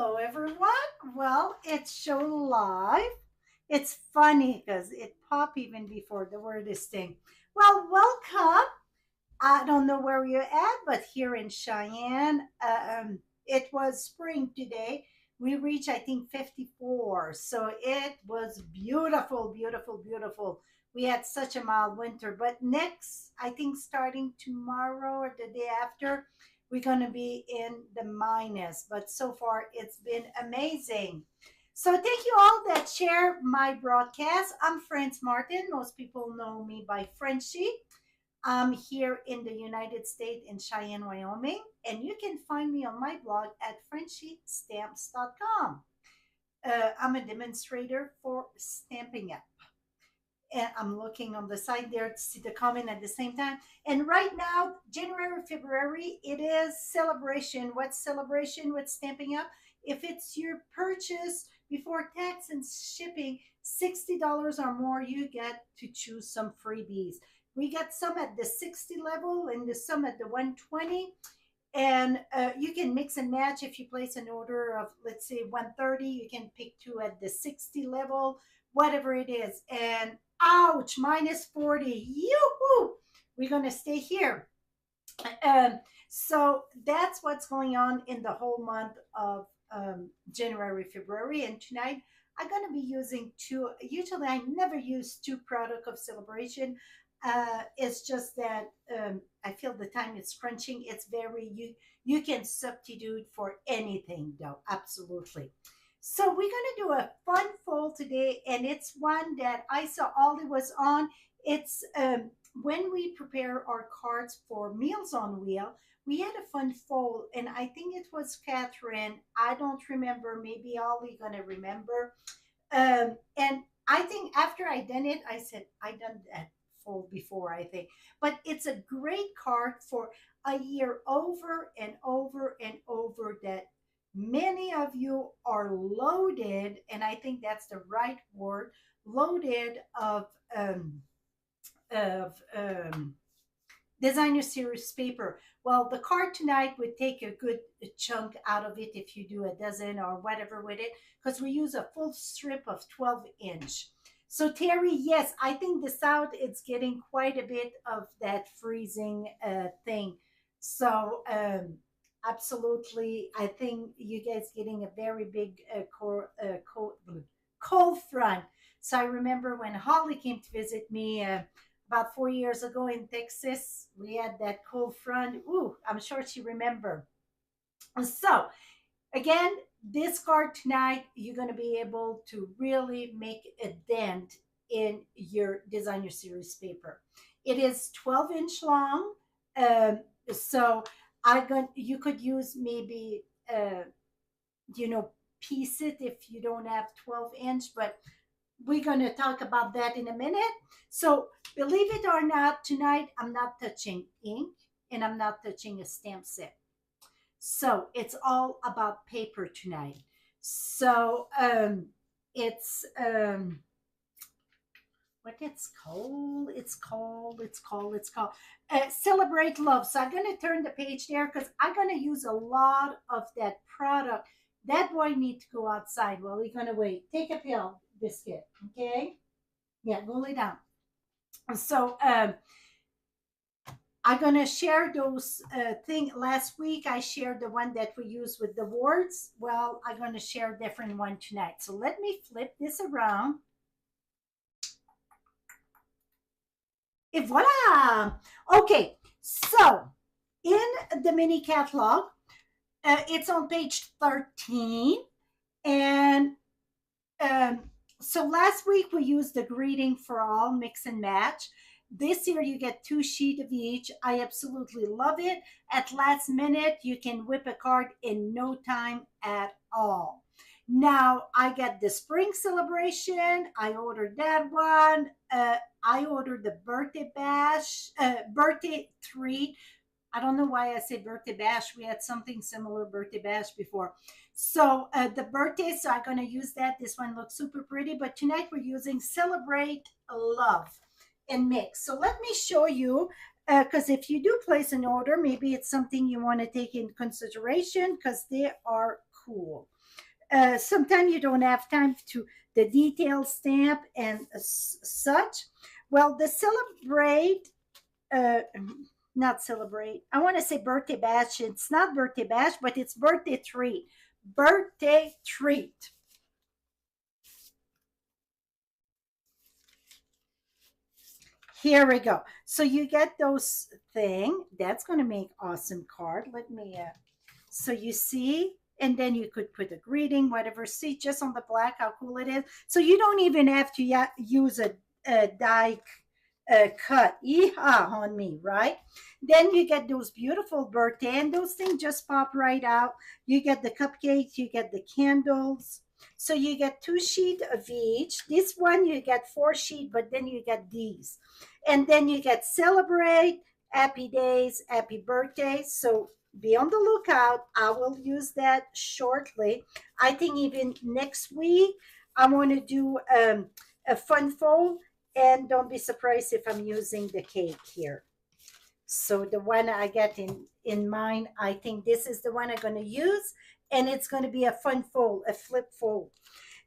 Hello, everyone. Well, it's show live. It's funny because it popped even before the word is thing. Well, welcome. I don't know where you're at, but here in Cheyenne, it was spring today. We reached, I think, 54. So it was beautiful, beautiful, beautiful. We had such a mild winter. But next, I think starting tomorrow or the day after, we're going to be in the minus. But so far, it's been amazing. So thank you all that share my broadcast. I'm France Martin. Most people know me by Frenchie. I'm here in the United States in Cheyenne, Wyoming, and you can find me on my blog at frenchiestamps.com. I'm a demonstrator for Stamping Up. And I'm looking on the side there to see the comment at the same time. And right now, January, February, it is celebration. What celebration with Stamping Up? If it's your purchase before tax and shipping, $60 or more, you get to choose some freebies. We got some at the 60 level and some at the 120. And you can mix and match. If you place an order of, let's say, 130, you can pick two at the 60 level, whatever it is. And ouch, minus 40. Yoo-hoo! We're going to stay here. So that's what's going on in the whole month of January, February. And tonight, I'm going to be using two. Usually, I never use two product of celebration. It's just that I feel the time is crunching. It's very you can substitute for anything though, absolutely. So we're gonna do a fun fold today, and it's one that I saw Ollie was on. It's when we prepare our cards for Meals on Wheel. We had a fun fold, and I think it was Catherine. I don't remember. Maybe Ollie gonna remember. And I think after I done it, I said I done that fold before, I think. But it's a great card for a year over and over and over that many of you are loaded, and I think that's the right word, loaded of designer series paper. Well, the card tonight would take a good chunk out of it if you do a dozen or whatever with it, because we use a full strip of 12-inch. So Terry, yes, I think the south it's getting quite a bit of that freezing thing. So absolutely, I think you guys getting a very big cold front. So I remember when Holly came to visit me about 4 years ago in Texas, we had that cold front. Ooh, I'm sure she remember. So again, this card tonight, you're going to be able to really make a dent in your designer series paper. It is 12-inch long. Um, so you could use maybe, you know, piece it if you don't have 12-inch, but we're going to talk about that in a minute. So believe it or not, tonight I'm not touching ink and I'm not touching a stamp set. So it's all about paper tonight. So it's what it's called. Celebrate Love. So I'm gonna turn the page there because I'm gonna use a lot of that product. That boy needs to go outside. Well, he's gonna wait. Take a pill, biscuit. Okay. Yeah, go lay down. So I'm gonna share those thing. Last week I shared the one that we use with the words. Well, I'm gonna share a different one tonight. So let me flip this around. Et voila! Okay, so in the mini catalog, it's on page 13, and so last week we used the greeting for all mix and match. This year you get two sheets of each. I absolutely love it. At last minute, you can whip a card in no time at all. Now I got the spring celebration. I ordered that one. I ordered the birthday bash, birthday treat. I don't know why I said birthday bash. We had something similar, birthday bash, before. So the birthday, so I'm going to use that. This one looks super pretty. But tonight we're using Celebrate Love and Mix. So let me show you, because if you do place an order, maybe it's something you want to take in consideration because they are cool. sometimes you don't have time to the detail stamp and such. Well, the celebrate, uh, not celebrate. I want to say birthday bash. It's not birthday bash, but it's birthday treat. Birthday treat. Here we go. So you get those thing. That's going to make awesome card. Let me. So you see, and then you could put a greeting, whatever. See, just on the black, how cool it is. So you don't even have to use a die cut. Yeehaw on me, right? Then you get those beautiful birthday, and those things just pop right out. You get the cupcakes, you get the candles. So you get 2 sheets of each. This one you get 4 sheets, but then you get these. And then you get celebrate, happy days, happy birthday. So be on the lookout. I will use that shortly. I think even next week, I want to do a fun fold, and don't be surprised if I'm using the cake here. So the one I get in mind, I think this is the one I'm going to use, and it's going to be a fun fold, a flip fold.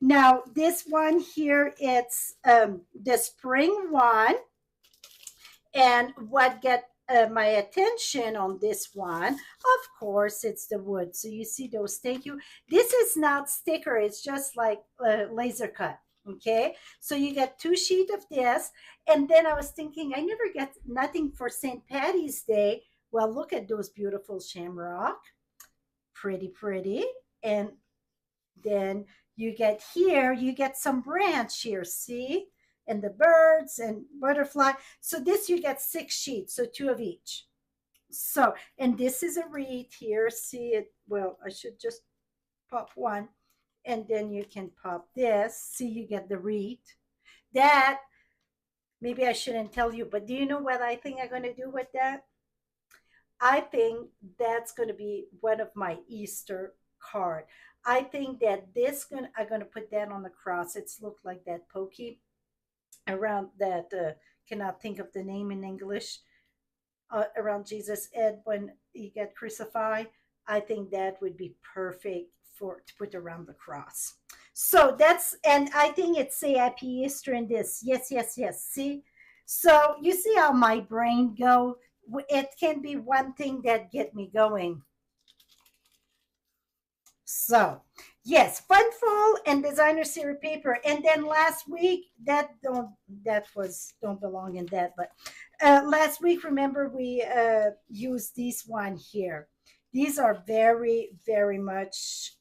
Now this one here, it's the spring one, and what get my attention on this one, of course, it's the wood. So you see those, thank you. This is not sticker, it's just like laser cut. Okay, so you get 2 sheets of this. And then I was thinking, I never get nothing for St. Patty's Day. Well, look at those beautiful shamrock. Pretty, pretty. And then you get here, you get some branch here, see? And the birds and butterfly. So this you get 6 sheets, so 2 of each. So, and this is a wreath here. See it? Well, I should just pop one, and then you can pop this. See, you get the wreath. That, maybe I shouldn't tell you, but do you know what I think I'm going to do with that? I think that's going to be one of my Easter card. I think that I'm going to put that on the cross. It's looked like that pokey around that, cannot think of the name in English, around Jesus' head when he got crucified. I think that would be perfect for to put around the cross. So that's, and I think it's say happy Easter in this. Yes, yes, yes. See? So you see how my brain go? It can be one thing that get me going. So yes, Funful and designer series paper. And then last week, don't belong in that, but last week, remember, we used this one here. These are very, very much,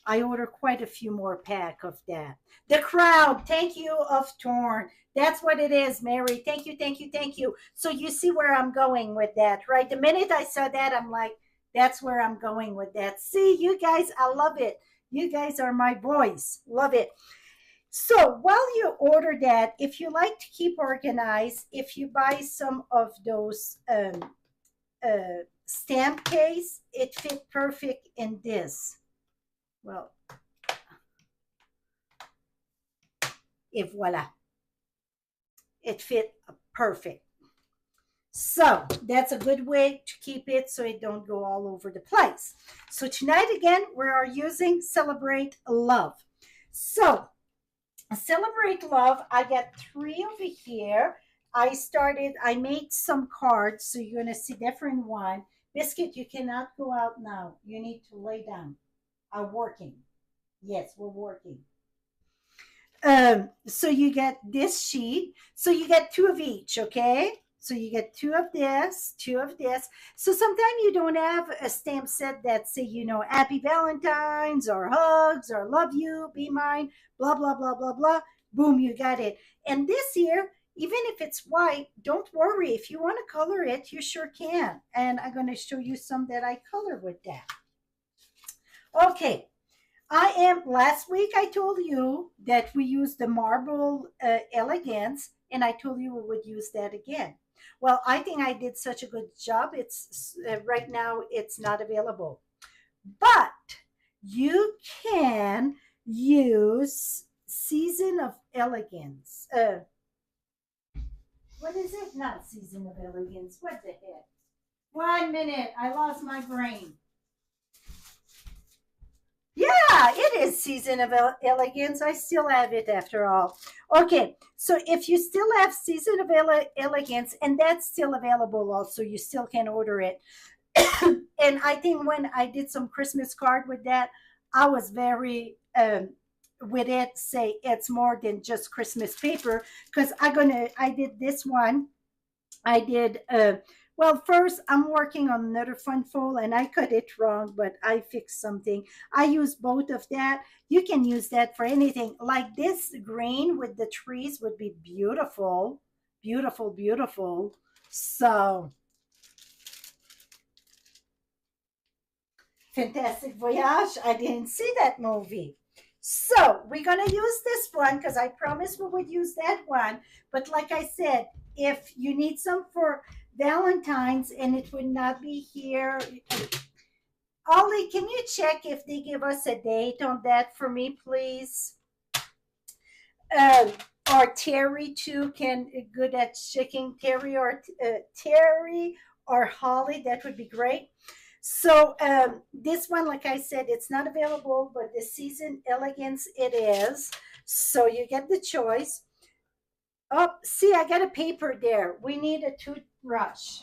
I order quite a few more pack of that. The crowd, thank you, of Torn. That's what it is, Mary. Thank you, thank you, thank you. So you see where I'm going with that, right? The minute I saw that, I'm like, that's where I'm going with that. See, you guys, I love it. You guys are my boys. Love it. So while you order that, if you like to keep organized, if you buy some of those stamp case, it fit perfect in this. Well, et voila. It fit perfect. So that's a good way to keep it so it don't go all over the place. So tonight again, we are using Celebrate Love. So Celebrate Love, I got 3 over here. I made some cards, so you're going to see different one. Biscuit, you cannot go out now. You need to lay down. I'm working. Yes, we're working. So you get this sheet. So you get 2 of each, okay? So you get 2 of this, 2 of this. So sometimes you don't have a stamp set that say, Happy Valentine's or hugs or love you, be mine, blah, blah, blah, blah, blah. Boom, you got it. And this here, even if it's white, don't worry. If you want to color it, you sure can. And I'm going to show you some that I color with that. Okay. Last week I told you that we used the marble elegance, and I told you we would use that again. Well, I think I did such a good job. It's right now it's not available, but you can use Season of Elegance. What is it? Not Season of Elegance. What the heck? 1 minute. I lost my brain. Yeah, Yeah, it is Season of Elegance. I still have it after all. Okay, so if you still have Season of Elegance, and that's still available also, you still can order it. And I think when I did some Christmas card with that, I was very with it say it's more than just Christmas paper because I did this one. I did well first I'm working on another fun fold and I cut it wrong, but I fixed something. I use both of that. You can use that for anything. Like this green with the trees would be beautiful. Beautiful, beautiful. So Fantastic Voyage. I didn't see that movie. So we're gonna use this one because I promised we would use that one. But like I said, if you need some for Valentine's and it would not be here, Ollie, can you check if they give us a date on that for me, please? Um, or Terry too can good at checking Terry or Holly. That would be great. So this one, like I said, it's not available, but the Season Elegance it is. So you get the choice. Oh, see, I got a paper there. We need a toothbrush.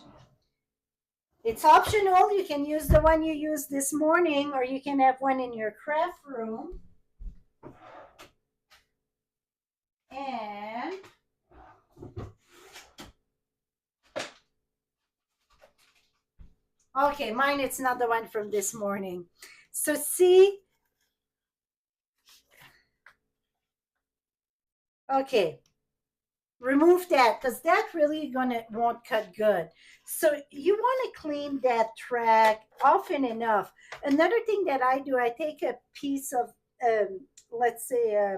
It's optional. You can use the one you used this morning, or you can have one in your craft room. And okay, mine it's not the one from this morning. So see, okay, remove that because that really gonna won't cut good. So you want to clean that track often enough. Another thing that I do, I take a piece of let's say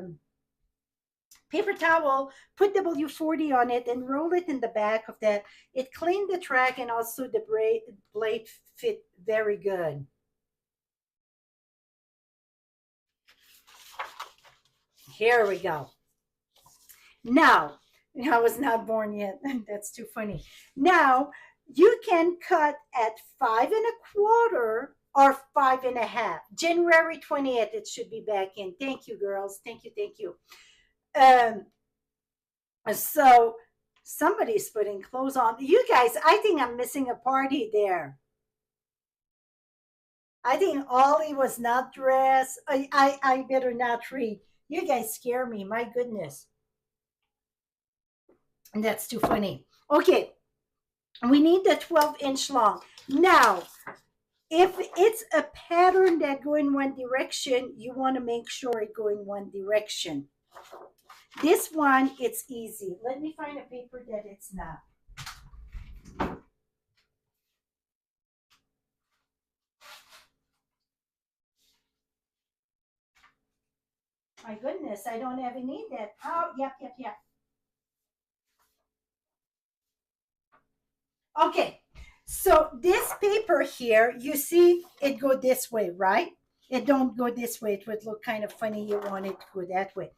paper towel, put W40 on it, and roll it in the back of that. It cleaned the track and also the blade fit very good. Here we go. Now, I was not born yet. That's too funny. Now, you can cut at 5 1/4 or 5 1/2. January 20th, it should be back in. Thank you, girls. Thank you. Thank you. Um, so somebody's putting clothes on. You guys, I think I'm missing a party there. I think Ollie was not dressed. I better not read. You guys scare me. My goodness. And that's too funny. Okay, we need the 12-inch long. Now, if it's a pattern that go in one direction, you want to make sure it go in one direction. This one, it's easy. Let me find a paper that it's not. My goodness, I don't ever need that. Oh, yep, yep, yep. Okay, so this paper here, you see it go this way, right? It don't go this way. It would look kind of funny. You want it to go that way.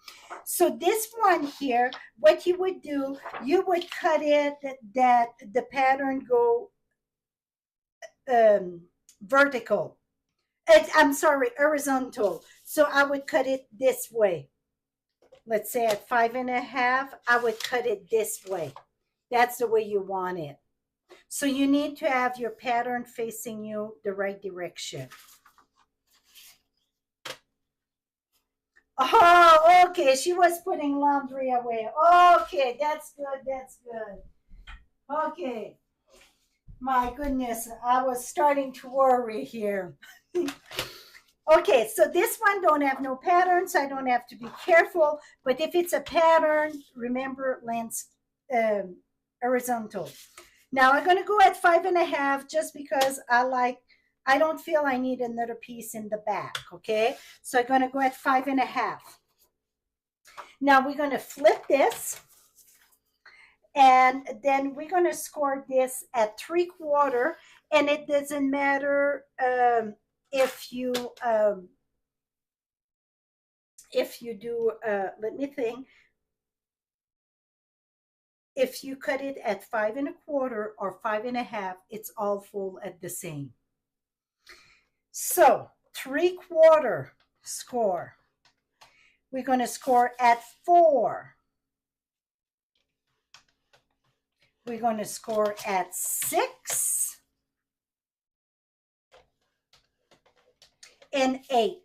So this one here, what you would do, you would cut it that the pattern go vertical. I'm sorry, horizontal. So I would cut it this way. Let's say at 5 1/2, I would cut it this way. That's the way you want it. So you need to have your pattern facing you the right direction. Oh, okay. She was putting laundry away. Okay, that's good. That's good. Okay. My goodness, I was starting to worry here. Okay, so this one don't have no pattern, so I don't have to be careful. But if it's a pattern, remember lens horizontal. Now I'm gonna go at 5 1/2 just because I don't feel I need another piece in the back, okay? So I'm gonna go at 5 1/2. Now we're gonna flip this and then we're gonna score this at 3/4 and it doesn't matter if you do let me think, if you cut it at 5 1/4 or 5 1/2, it's all full at the same. So 3/4. score. We're going to score at 4. We're going to score at 6 and 8.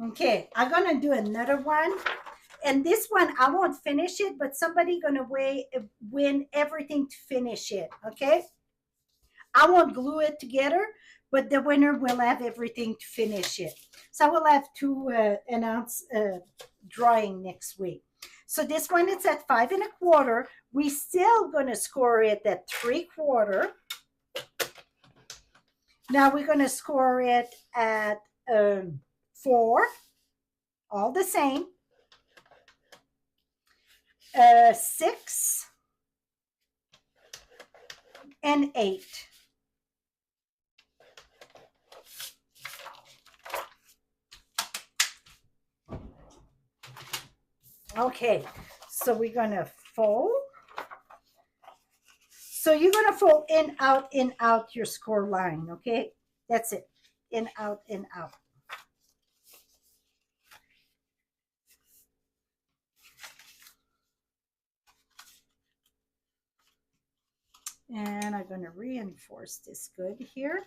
Okay, I'm going to do another one. And this one, I won't finish it, but somebody going to win everything to finish it, okay? I won't glue it together, but the winner will have everything to finish it. So I will have to announce drawing next week. So this one, it's at 5 1/4. We still going to score it at 3/4. Now we're going to score it at 4, all the same. 6 and 8. Okay, so we're going to fold. So you're going to fold in, out your score line, okay? That's it. In, out, in, out. And I'm going to reinforce this good here.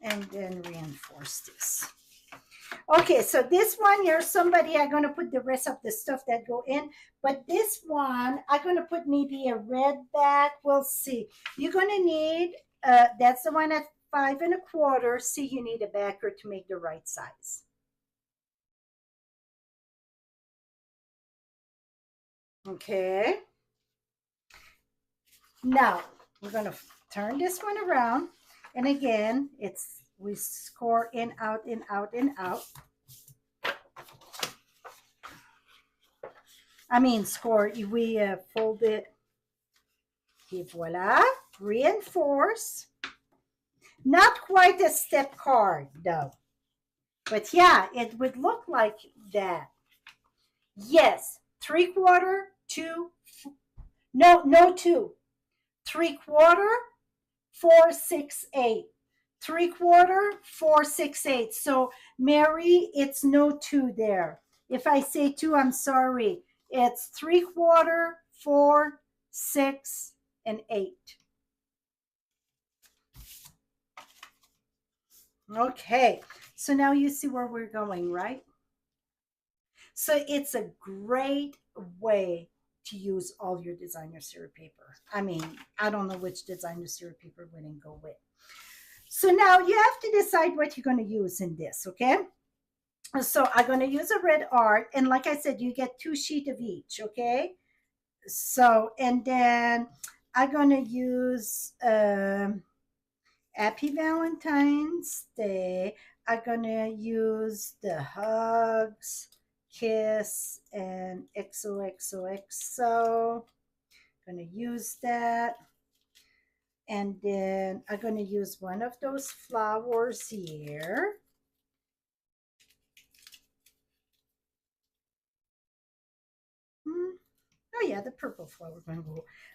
And then reinforce this. Okay, so this one here, somebody, I'm going to put the rest of the stuff that go in. But this one, I'm going to put maybe a red back. We'll see. You're going to need, that's the one at 5 1/4. See, you need a backer to make the right size. Okay. Now, we're going to turn this one around. And again, we score in, out, in, out, in, out. I mean, score, we fold it. Et voila, reinforce. Not quite a step card, though. But yeah, it would look like that. Yes, 3/4, 2, no 2. 3/4, 4, 6, 8. 3/4, 4, 6, 8. So, Mary, it's no 2 there. If I say 2, I'm sorry. It's 3/4, 4, 6, and 8. Okay, so now you see where we're going, right? So it's a great way to use all your designer series paper. I mean, I don't know which designer series paper wouldn't go with. So now you have to decide what you're going to use in this, okay? So I'm going to use a red art. And like I said, you get 2 sheets of each, okay? So, and then I'm going to use Happy Valentine's Day. I'm going to use the hugs, kiss, and XOXOXO. I'm going to use that. And then I'm going to use one of those flowers here. Oh yeah, the purple flower.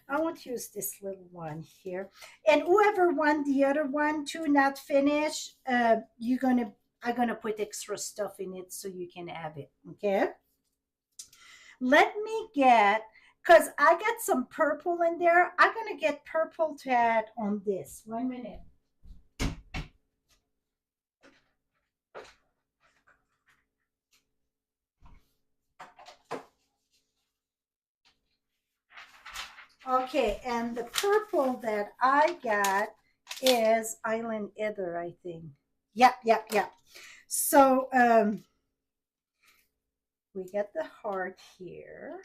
I want to use this little one here. And whoever won the other one to not finish, I'm gonna put extra stuff in it so you can have it. Okay. Let me get, because I got some purple in there. I'm gonna get purple to add on this. 1 minute. Okay, and the purple that I got is Island Ether, I think. Yep. So we get the heart here.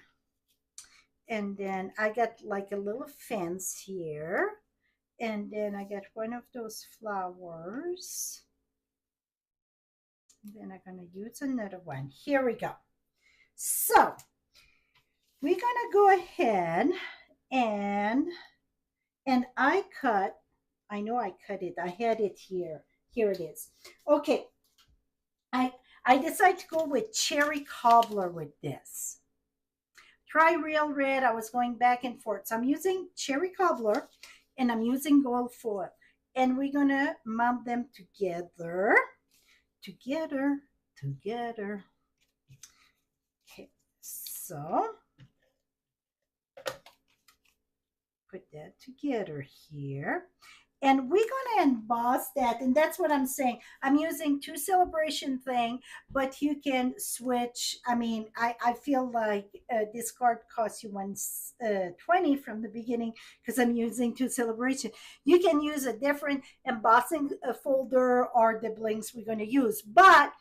And then I got like a little fence here. And then I got one of those flowers. And then I'm going to use another one. Here we go. So we're going to go ahead and I know I cut it. I had it here. Here it is. Okay. I decided to go with cherry cobbler with this. try real red. I was going back and forth. So I'm using cherry cobbler and I'm using gold foil. And we're going to mount them together, together, together. Okay, so put that together here. And we're going to emboss that. And that's what I'm saying. I'm using two celebration thing, but you can switch. I mean, I feel like this card costs you 120 from the beginning because I'm using two celebration. You can use a different embossing folder or the blinks we're going to use. But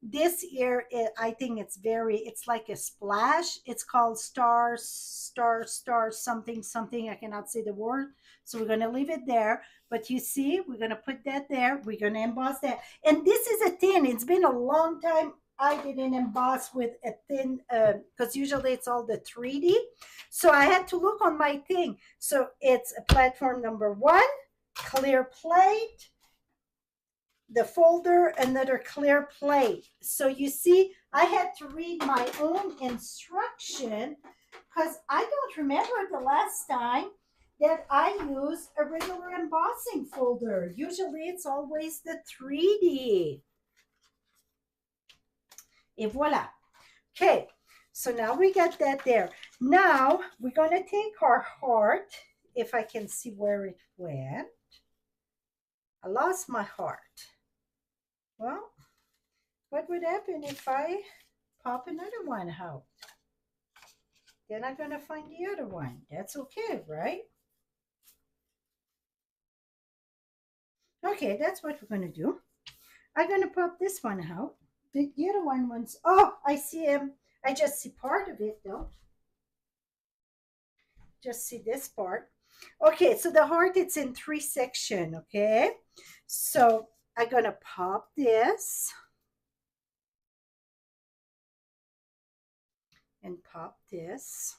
this year I think it's like a splash. It's called star something something. I cannot say the word, so we're going to leave it there. But you see, we're going to put that there. We're going to emboss that. And this is a thin. It's been a long time I didn't emboss with a thin because usually it's all the 3D. So I had to look on my thing. So it's a platform number 1, clear plate, the folder, another clear plate. So you see, I had to read my own instruction because I don't remember the last time that I used a regular embossing folder. Usually it's always the 3D. Et voila. Okay, so now we got that there. Now we're going to take our heart, if I can see where it went. I lost my heart. Well, what would happen if I pop another one out? Then I'm going to find the other one. That's okay, right? Okay, that's what we're going to do. I'm going to pop this one out. The other one's, oh, I see him. I just see part of it, though. Just see this part. Okay, so the heart, it's in 3 sections, okay? So I'm going to pop this and pop this.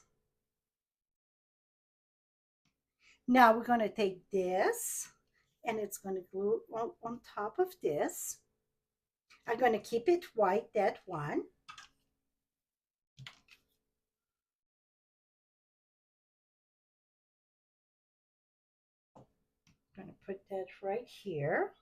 Now we're going to take this and it's going to glue on top of this. I'm going to keep it white, that one. I'm going to put that right here.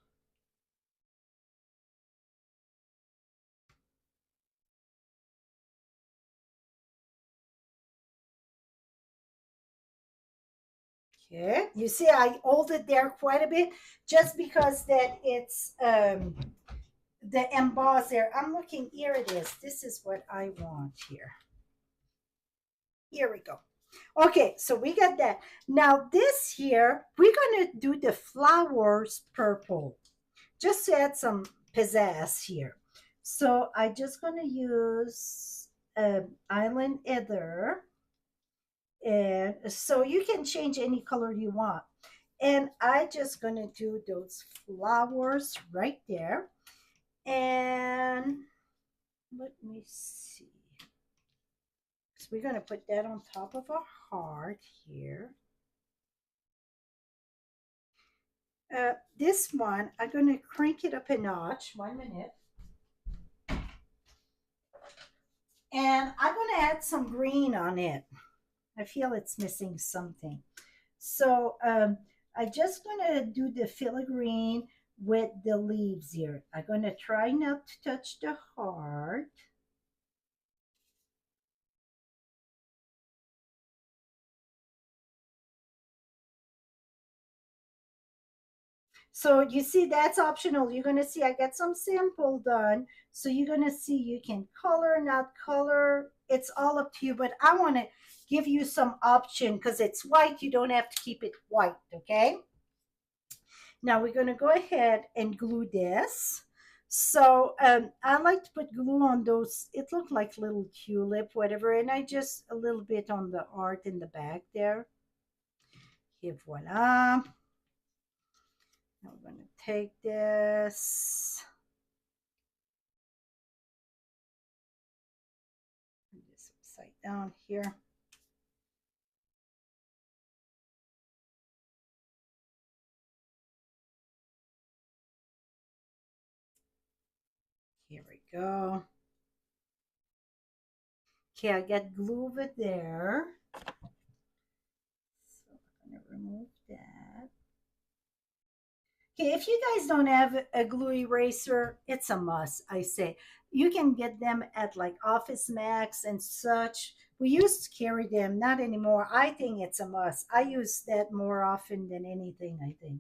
Okay, you see I hold it there quite a bit just because that it's the emboss there. I'm looking, here it is. This is what I want here. Here we go. Okay, so we got that. Now this here, we're going to do the flowers purple just to add some pizzazz here. So I just going to use Island Ether. And so you can change any color you want. And I just going to do those flowers right there. And let me see. So we're going to put that on top of our heart here. This one, I'm going to crank it up a notch. 1 minute. And I'm going to add some green on it. I feel it's missing something. So I'm just going to do the filigree with the leaves here. I'm going to try not to touch the heart. So you see, that's optional. You're going to see I got some sample done. So you're going to see you can color, not color. It's all up to you. But I want to give you some option because it's white. You don't have to keep it white, okay? Now we're going to go ahead and glue this. So I like to put glue on those. It looked like little tulip, whatever. And I just a little bit on the art in the back there. Et voila. Now we're going to take this. Put this upside down here. Here we go. Okay, I got glue over there. So I'm going to remove that. Okay, if you guys don't have a glue eraser, it's a must, I say. You can get them at like Office Max and such. We used to carry them, not anymore. I think it's a must. I use that more often than anything, I think.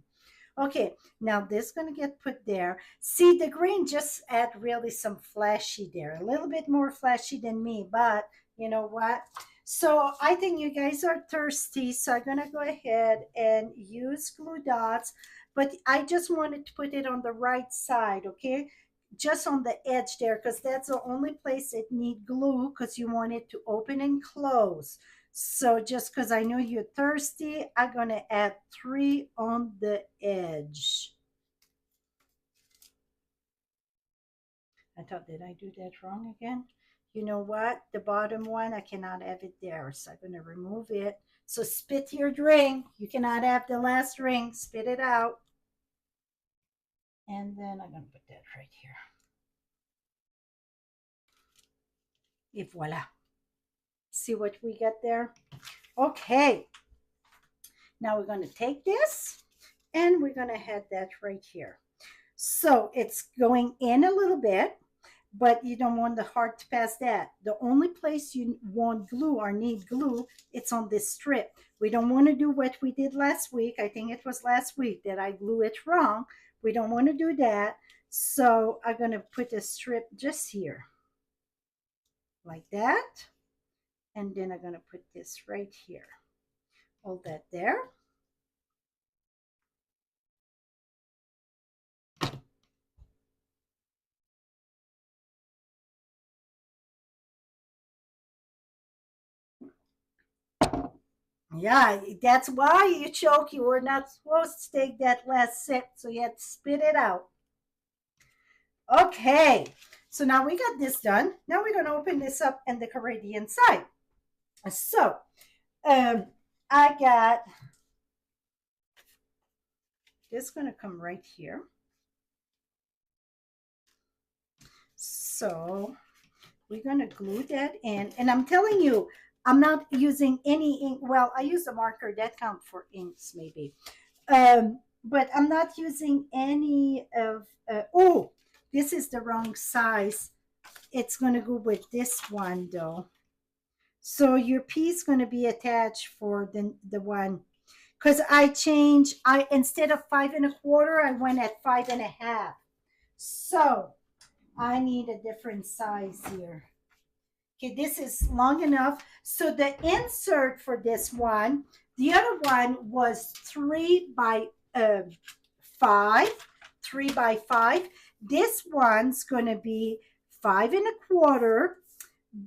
Okay, now this is going to get put there. See, the green just add really some flashy there, a little bit more flashy than me, but you know what? So I think you guys are thirsty, so I'm going to go ahead and use glue dots, but I just wanted to put it on the right side, okay? Just on the edge there, because that's the only place it need glue, because you want it to open and close. So just because I know you're thirsty, I'm going to add 3 on the edge. I thought, did I do that wrong again? You know what? The bottom one, I cannot have it there. So I'm going to remove it. So spit your drink. You cannot have the last ring. Spit it out. And then I'm going to put that right here. Et voila. See what we got there? Okay. Now we're going to take this and we're going to have that right here. So it's going in a little bit, but you don't want the heart to pass that. The only place you want glue or need glue, it's on this strip. We don't want to do what we did last week. I think it was last week that I glue it wrong. We don't want to do that. So I'm going to put a strip just here, like that. And then I'm going to put this right here. Hold that there. Yeah, that's why you choke. You were not supposed to take that last sip, so you had to spit it out. Okay, so now we got this done. Now we're going to open this up and decorate the inside. So, I got this going to come right here. So, we're going to glue that in. And I'm telling you, I'm not using any ink. Well, I use a marker that counts for inks, maybe. But I'm not using any of, oh, this is the wrong size. It's going to go with this one, though. So your piece going to be attached for the one, because I instead of 5 1/4, I went at 5 1/2. So I need a different size here. Okay, this is long enough. So the insert for this one, the other one was 3 by 5, 3 by 5. This one's going to be 5 1/4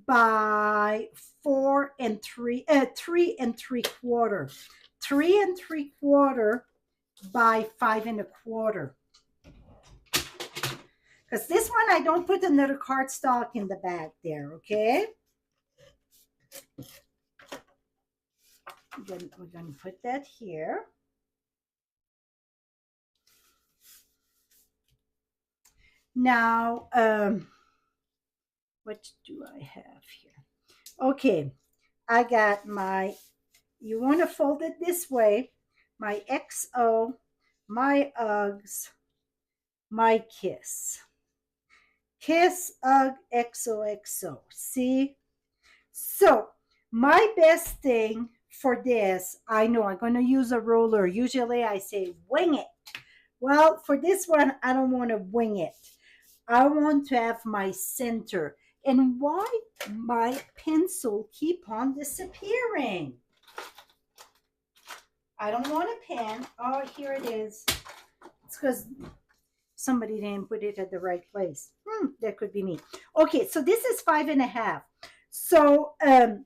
by 4 and 3, 3 3/4, 3 3/4 by 5 1/4. Because this one, I don't put another cardstock in the back there, okay? Then we're going to put that here. Now, what do I have here? Okay, I got my, you want to fold it this way, my XO, my Uggs, my Kiss. Kiss, Ugg, XOXO. See? So, my best thing for this, I know I'm going to use a roller. Usually I say wing it. Well, for this one, I don't want to wing it. I want to have my center. And why my pencil keep on disappearing? I don't want a pen. Oh, here it is. It's because somebody didn't put it at the right place. That could be me. Okay, so this is 5 1/2. So and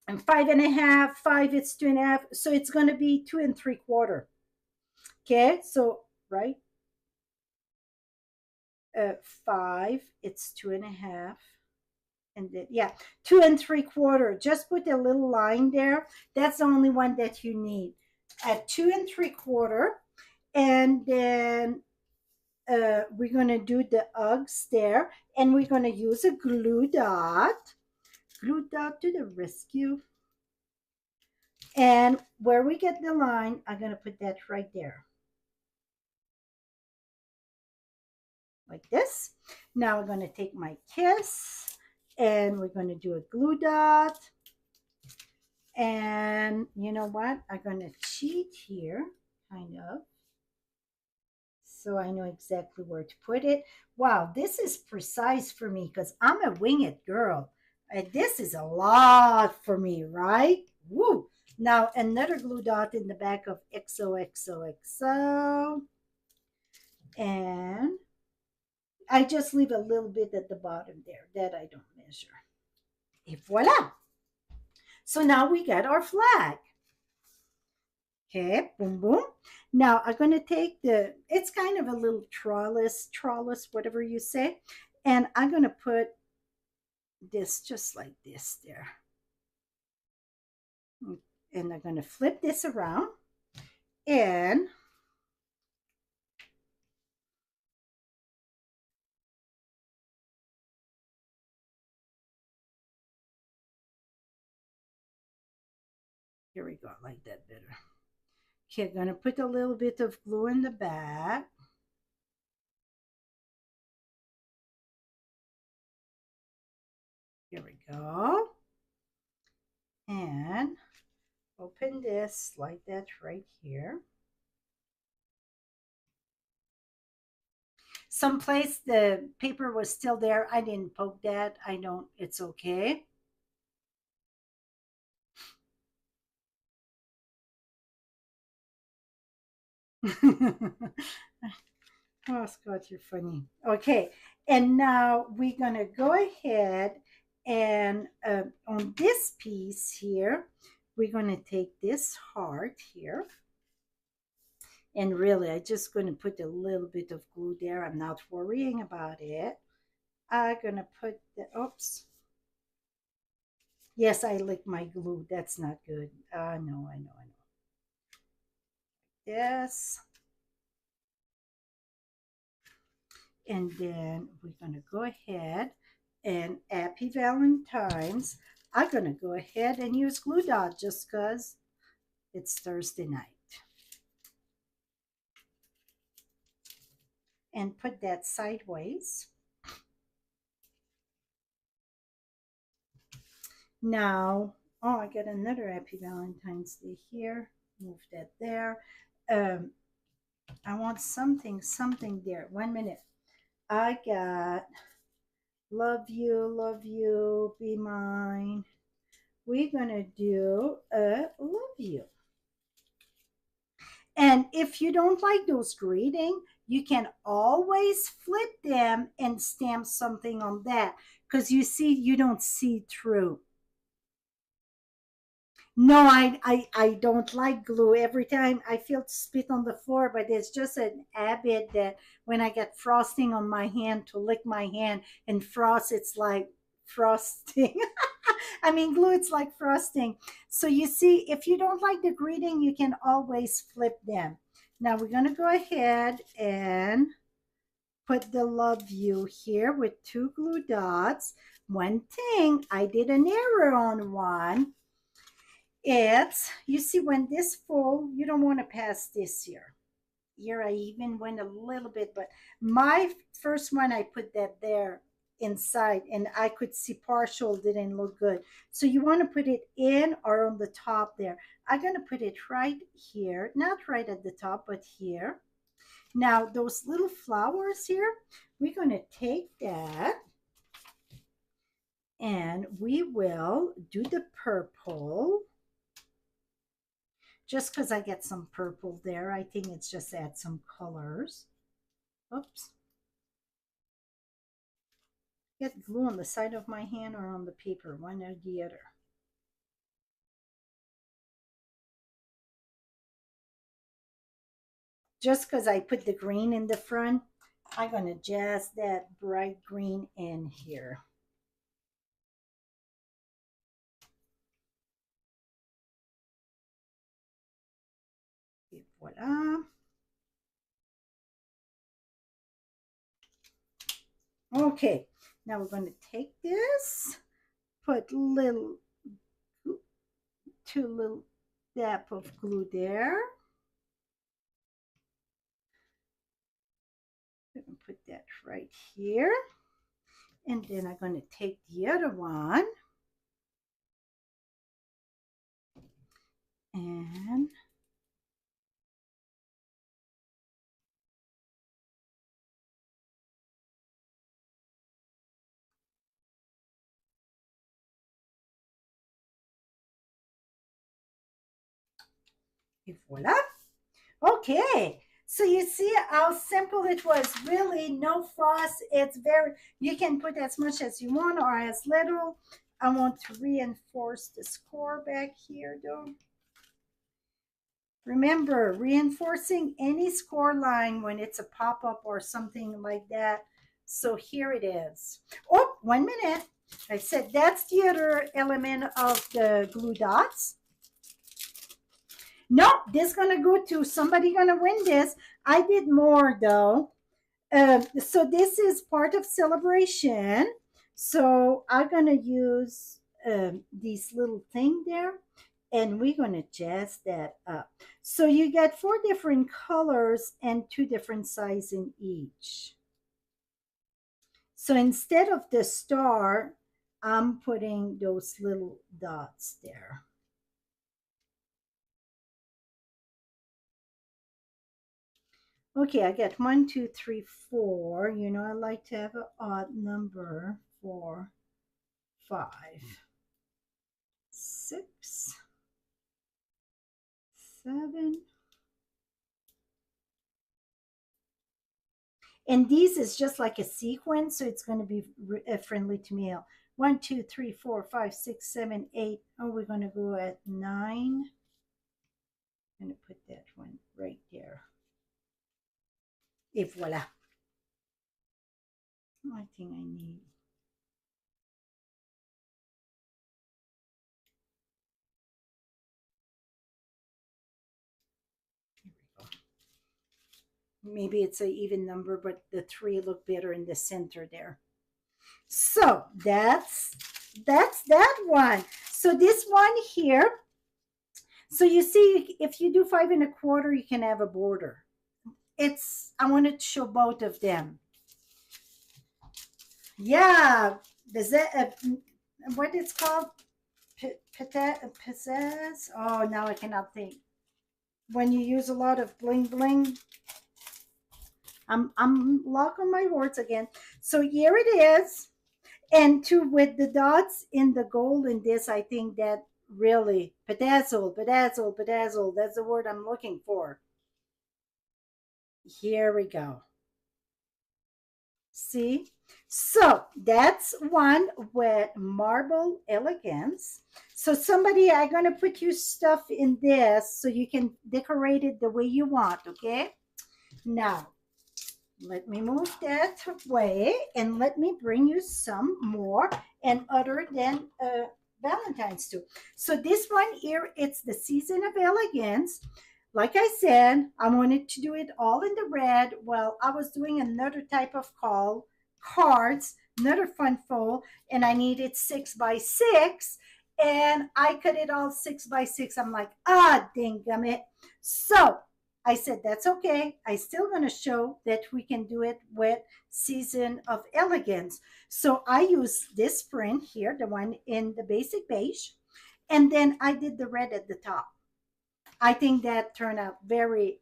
5 1/2, 5, it's 2 1/2. So it's going to be 2 3/4. Okay, so right, 5, it's 2 1/2. And then, yeah, 2 3/4. Just put a little line there. That's the only one that you need. At 2 3/4, and then we're going to do the Uggs there, and we're going to use a glue dot. glue dot to the rescue. And where we get the line, I'm going to put that right there. Like this. Now I'm going to take my kiss and we're going to do a glue dot. And you know what? I'm going to cheat here, kind of. So I know exactly where to put it. Wow, this is precise for me because I'm a winged girl. And this is a lot for me, right? Woo! Now another glue dot in the back of XOXOXO. And I just leave a little bit at the bottom there that I don't measure. Et voila! So now we got our flag. Okay, boom, boom. Now I'm going to take it's kind of a little trellis, whatever you say. And I'm going to put this just like this there. And I'm going to flip this around. And here we go, I like that better. Okay, I'm going to put a little bit of glue in the back. Here we go. And open this like that right here. Someplace the paper was still there. I didn't poke that. I don't, it's okay. Oh, Scott, you're funny. Okay, and now we're gonna go ahead and on this piece here, we're gonna take this heart here. And really, I'm just gonna put a little bit of glue there. I'm not worrying about it. I'm gonna put the, oops. Yes, I lick my glue. That's not good. No, I know. Yes. And then we're going to go ahead and happy Valentine's. I'm going to go ahead and use glue dot just because it's Thursday night. And put that sideways. Now, oh, I got another happy Valentine's Day here. Move that there. I want something there. 1 minute. I got love you, be mine. We're going to do a love you. And if you don't like those greeting, you can always flip them and stamp something on that because you see, you don't see through. No, I don't like glue. Every time I feel spit on the floor, but it's just an habit that when I get frosting on my hand to lick my hand and frost, it's like frosting. I mean, glue, it's like frosting. So you see, if you don't like the greeting, you can always flip them. Now we're going to go ahead and put the love you here with 2 glue dots. One thing, I did an error on one. It's, you see, when this full, you don't want to pass this here. Here I even went a little bit, but my first one, I put that there inside and I could see partial didn't look good. So you want to put it in or on the top there. I'm going to put it right here, not right at the top, but here. Now those little flowers here, we're going to take that and we will do the purple. Just because I get some purple there, I think it's just add some colors. Oops. Get glue on the side of my hand or on the paper, one or the other. Just because I put the green in the front, I'm going to jazz that bright green in here. Voila. Okay, now we're going to take this, put little, two little dab of glue there. I'm going to put that right here. And then I'm going to take the other one and voila. Okay. So you see how simple it was. Really, no fuss. It's very, you can put as much as you want or as little. I want to reinforce the score back here though. Remember, reinforcing any score line when it's a pop-up or something like that. So here it is. Oh, 1 minute. I said that's the other element of the glue dots. No, this is gonna go to somebody gonna win this. I did more though. So this is part of celebration. So I'm gonna use these little thing there, and we're gonna jazz that up. So you get 4 different colors and 2 different sizes in each. So instead of the star, I'm putting those little dots there. Okay, I get 1, 2, 3, 4. You know, I like to have an odd number. 4, 5, 6, 7. And these is just like a sequence, so it's going to be friendly to me. 1, 2, 3, 4, 5, 6, 7, 8. Oh, we're going to go at 9. I'm going to put that one right there. Et voila. I think I need. Here we go. Maybe it's an even number, but the 3 look better in the center there. So that's that one. So this one here. So you see, if you do 5 1/4, you can have a border. I wanted to show both of them. Yeah, what it's called? Pizzazz? Oh, now I cannot think. When you use a lot of bling bling. I'm lock on my words again. So here it is. And two with the dots in the gold in this, I think that really bedazzle, bedazzle, bedazzle. That's the word I'm looking for. Here we go. See? So that's one with marble elegance. So somebody, I'm going to put you stuff in this so you can decorate it the way you want, okay? Now, let me move that away and let me bring you some more and other than Valentine's too. So this one here, it's the Season of Elegance. Like I said, I wanted to do it all in the red. Well, I was doing another type of cards, another fun fold, and I needed 6x6, and I cut it all 6x6. I'm like, dang it. So I said, that's okay. I still going to show that we can do it with Season of Elegance. So I use this print here, the one in the basic beige, and then I did the red at the top. I think that turned out very,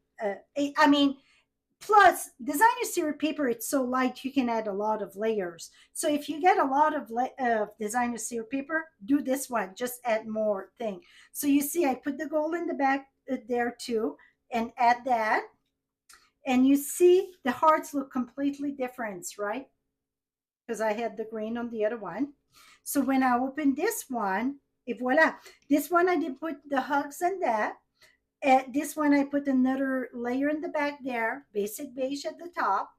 I mean, plus designer series paper, it's so light, you can add a lot of layers. So if you get a lot of designer series paper, do this one, just add more thing. So you see, I put the gold in the back there too, and add that. And you see the hearts look completely different, right? Because I had the green on the other one. So when I open this one, et voila. This one I did put the hugs and that. This one I put another layer in the back there, basic beige at the top.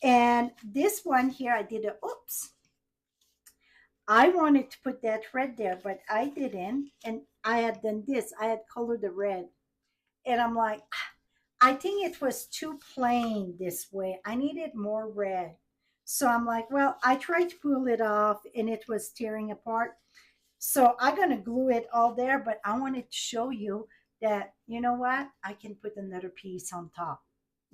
And this one here, I did a, oops. I wanted to put that red there, but I didn't. And I had done this. I had colored the red. And I'm like, I think it was too plain this way. I needed more red. So I'm like, well, I tried to pull it off and it was tearing apart. So I'm going to glue it all there, but I wanted to show you that, you know what? I can put another piece on top.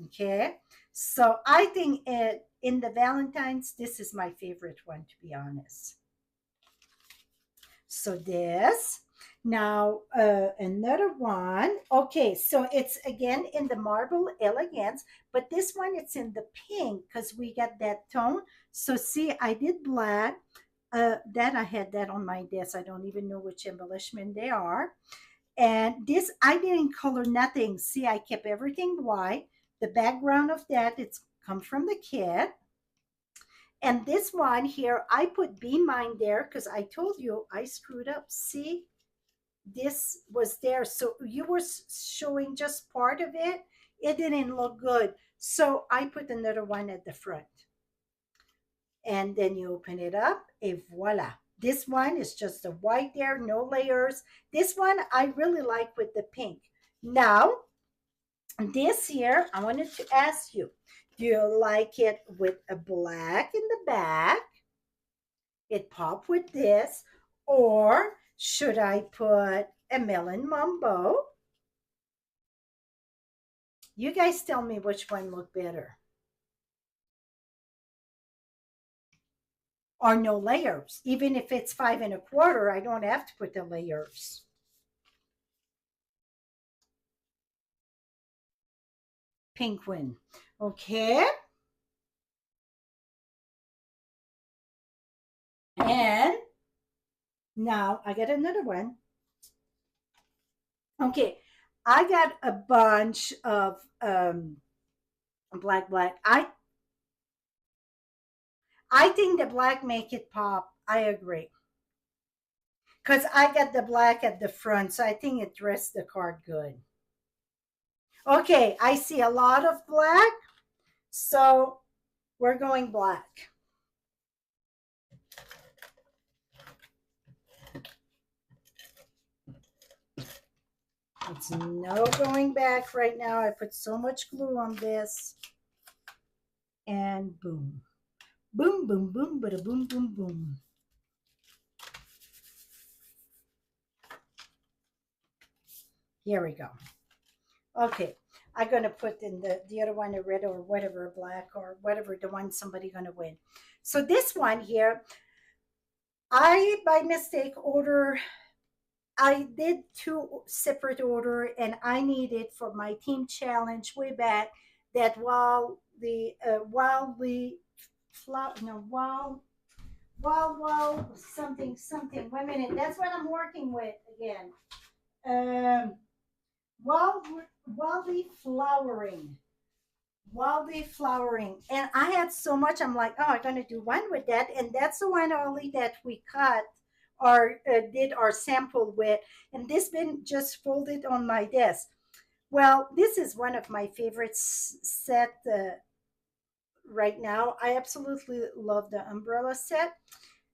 Okay. So I think in the Valentine's, this is my favorite one, to be honest. So this. Now, another one. Okay, so it's again in the marble elegance, but this one it's in the pink because we got that tone. So see, I did black. That I had that on my desk. I don't even know which embellishment they are. And this, I didn't color nothing. See, I kept everything white. The background of that, it's come from the kit. And this one here, I put Be Mine there because I told you I screwed up. See, this was there. So you were showing just part of it. It didn't look good. So I put another one at the front. And then you open it up and voila. This one is just the white there, no layers. This one I really like with the pink. Now, this here, I wanted to ask you, do you like it with a black in the back? It pop with this, or should I put a melon mumbo? You guys tell me which one look better. Or no layers. Even if it's 5 1/4, I don't have to put the layers. Pink one. Okay. And now I got another one. Okay. I got a bunch of black. I think the black make it pop. I agree. Because I got the black at the front, so I think it dressed the card good. Okay, I see a lot of black, so we're going black. It's no going back right now. I put so much glue on this. And boom. Boom, boom, boom, bada boom, boom, boom. Here we go. Okay, I'm gonna put in the other one a red or whatever, black or whatever, the one somebody gonna win. So this one here, I by mistake I did two separate order and I needed for my team challenge way back that while the flower no while something 1 minute, that's what I'm working with again. Um while while the flowering while they flowering. And I had so much, I'm like, oh, I'm going to do one with that. And that's the one only that we cut or did our sample with. And this been just folded on my desk. Well, this is one of my favorite set right now. I absolutely love the umbrella set.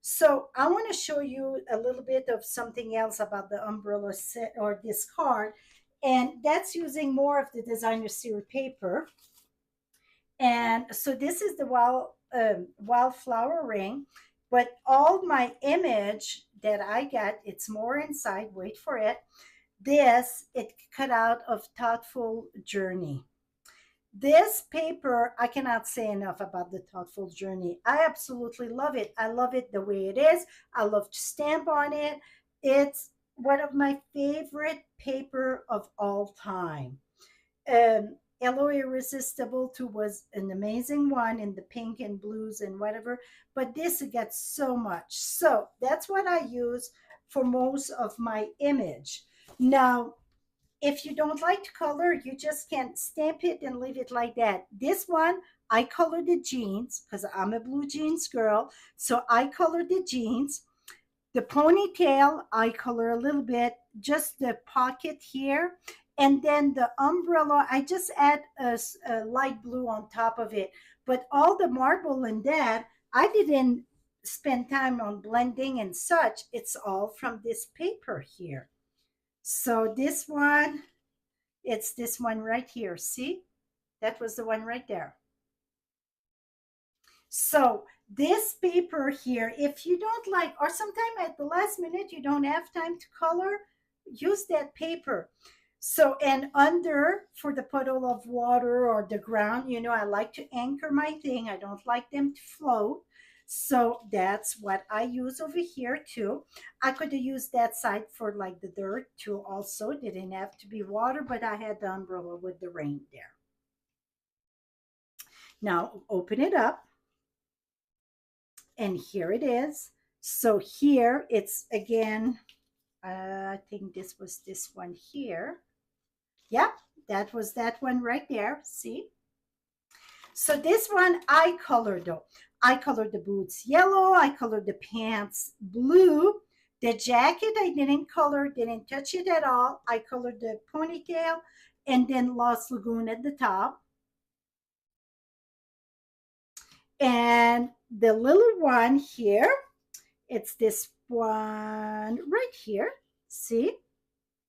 So I want to show you a little bit of something else about the umbrella set or this card. And that's using more of the designer series paper. And so this is the wildflower ring, but all my image that I got, it's more inside. Wait for it. This it cut out of Thoughtful Journey. This paper, I cannot say enough about the Thoughtful Journey. I absolutely love it. I love it the way it is. I love to stamp on it. It's one of my favorite paper of all time. Aloe Irresistible too was an amazing one in the pink and blues and whatever, but this gets so much. So that's what I use for most of my image. Now, if you don't like to color, you just can stamp it and leave it like that. This one, I colored the jeans because I'm a blue jeans girl. So I colored the jeans. The ponytail, I color a little bit, just the pocket here. And then the umbrella, I just add a light blue on top of it. But all the marble and that, I didn't spend time on blending and such. It's all from this paper here. So this one, it's this one right here. See? That was the one right there. So this paper here, if you don't like, or sometime at the last minute you don't have time to color, use that paper. So, and under for the puddle of water or the ground, I like to anchor my thing. I don't like them to float. So that's what I use over here too. I could have used that side for like the dirt too also. Didn't have to be water, but I had the umbrella with the rain there. Now open it up, and here it is. So here it's again, I think this was this one here. Yep, that was that one right there. See? So this one I colored though. I colored the boots yellow. I colored the pants blue. The jacket I didn't color, didn't touch it at all. I colored the ponytail and then Lost Lagoon at the top. And the little one here, it's this one right here. See?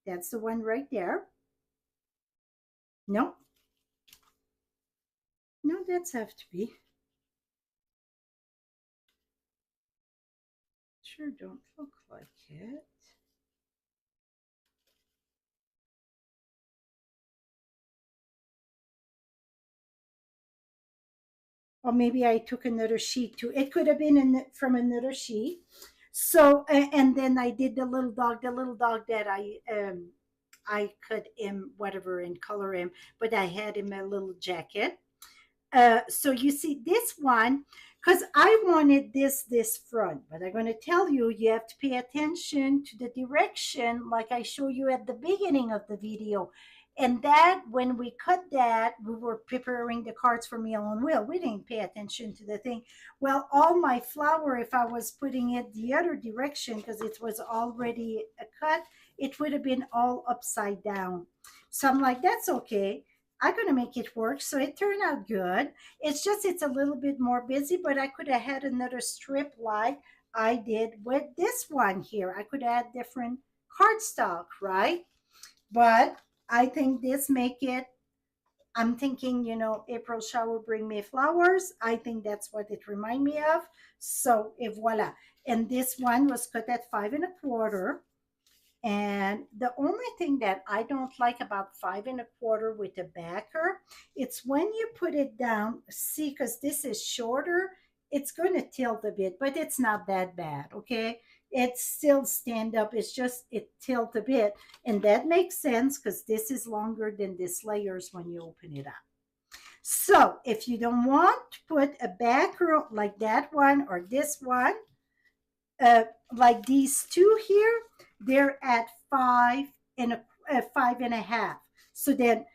That's the one right there. No, no, that's have to be. Sure don't look like it. Or maybe I took another sheet too. It could have been from another sheet. So, and then I did the little dog that I cut him whatever and color him, but I had him a little jacket. So you see this one, because I wanted this front, but I'm going to tell you, you have to pay attention to the direction like I show you at the beginning of the video. And that when we cut that, we were preparing the cards for Meal on Wheel. We didn't pay attention to the thing. Well, all my flour, if I was putting it the other direction, because it was already a cut, it would have been all upside down. So I'm like, that's okay. I'm going to make it work. So it turned out good. It's just, it's a little bit more busy, but I could have had another strip like I did with this one here. I could add different cardstock, right? But I think this make it, I'm thinking, April shower bring me flowers. I think that's what it remind me of. So voila. And this one was cut at 5 1/4. And the only thing that I don't like about 5 1/4 with a backer, it's when you put it down, see, because this is shorter, it's going to tilt a bit, but it's not that bad, okay? It still stand up. It's just, it tilt a bit. And that makes sense because this is longer than this layers when you open it up. So if you don't want to put a backer like that one or this one, like these two here, they're at 5 1/2. So then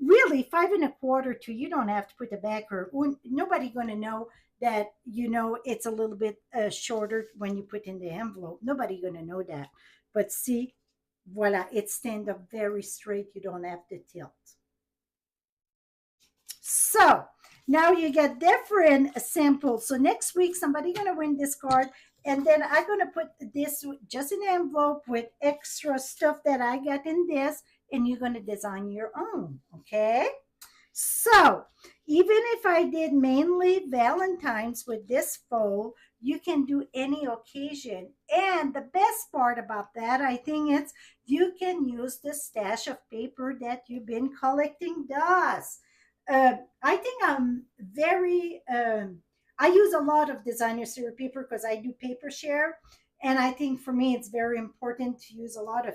really 5 1/4 to, you don't have to put the backer. Nobody going to know that, it's a little bit shorter when you put in the envelope. Nobody going to know that. But see, voila, it stand up very straight. You don't have to tilt. So now you get different samples. So next week, somebody going to win this card. And then I'm going to put this just in an envelope with extra stuff that I got in this. And you're going to design your own. Okay. So even if I did mainly Valentine's with this fold, you can do any occasion. And the best part about that, I think, it's you can use the stash of paper that you've been collecting dust. I think I'm very, I use a lot of designer serial paper because I do paper share. And I think for me, it's very important to use a lot of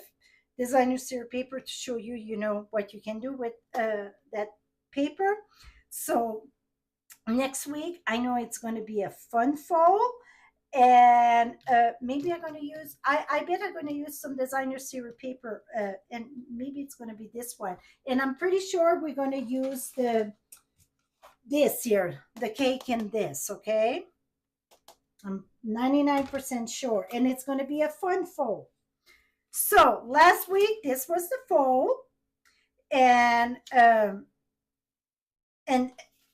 designer serial paper to show you, what you can do with that paper. So next week, I know it's going to be a fun fall. And maybe I'm going to use, I bet I'm going to use some designer serial paper, and maybe it's going to be this one. And I'm pretty sure we're going to use this here, the cake in this, okay? I'm 99% sure. And it's going to be a fun fold. So last week, this was the fold. And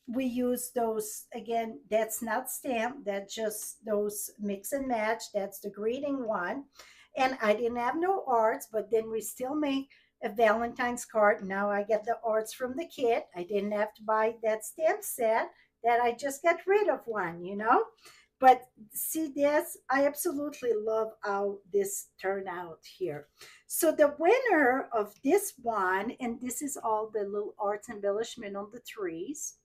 we use those again. That's not stamped. That's just those mix and match. That's the greeting one. And I didn't have no arts, but then we still make a Valentine's card. Now I get the arts from the kit. I didn't have to buy that stamp set. that I just got rid of one, you know. But see this, I absolutely love how this turned out here. So the winner of this one, and this is all the little arts embellishment on the trees.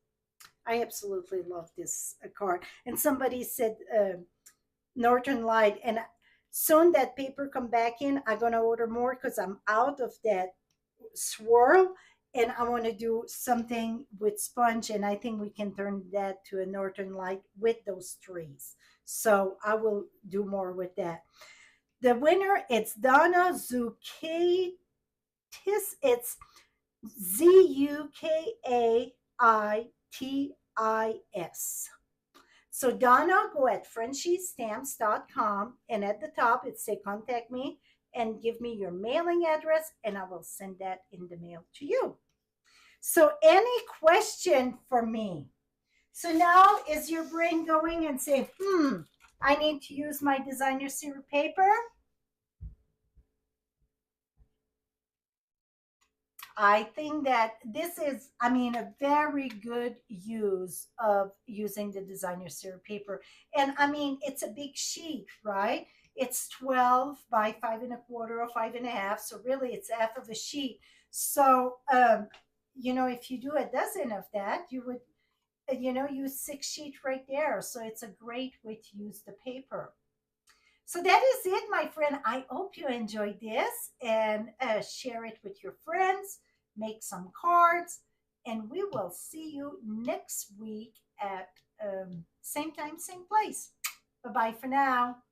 I absolutely love this card. And somebody said Northern Light, and soon that paper come back in, I'm gonna order more because I'm out of that swirl, and I want to do something with sponge, and I think we can turn that to a Northern Light with those trees. So I will do more with that. The winner, it's Donna Zukatis. It's Zukaitis. So Donna, go at frenchiestamps.com, and at the top it say contact me and give me your mailing address, and I will send that in the mail to you. So any question for me? So now is your brain going and say, I need to use my designer series paper? I think that this is, I mean, a very good use of using the designer series paper. And I mean, it's a big sheet, right? It's 12 by 5 1/4 or 5 1/2. So really it's half of a sheet. So, if you do a dozen of that, you would, use 6 sheets right there. So it's a great way to use the paper. So that is it, my friend. I hope you enjoyed this, and share it with your friends, make some cards, and we will see you next week at same time, same place. Bye bye for now.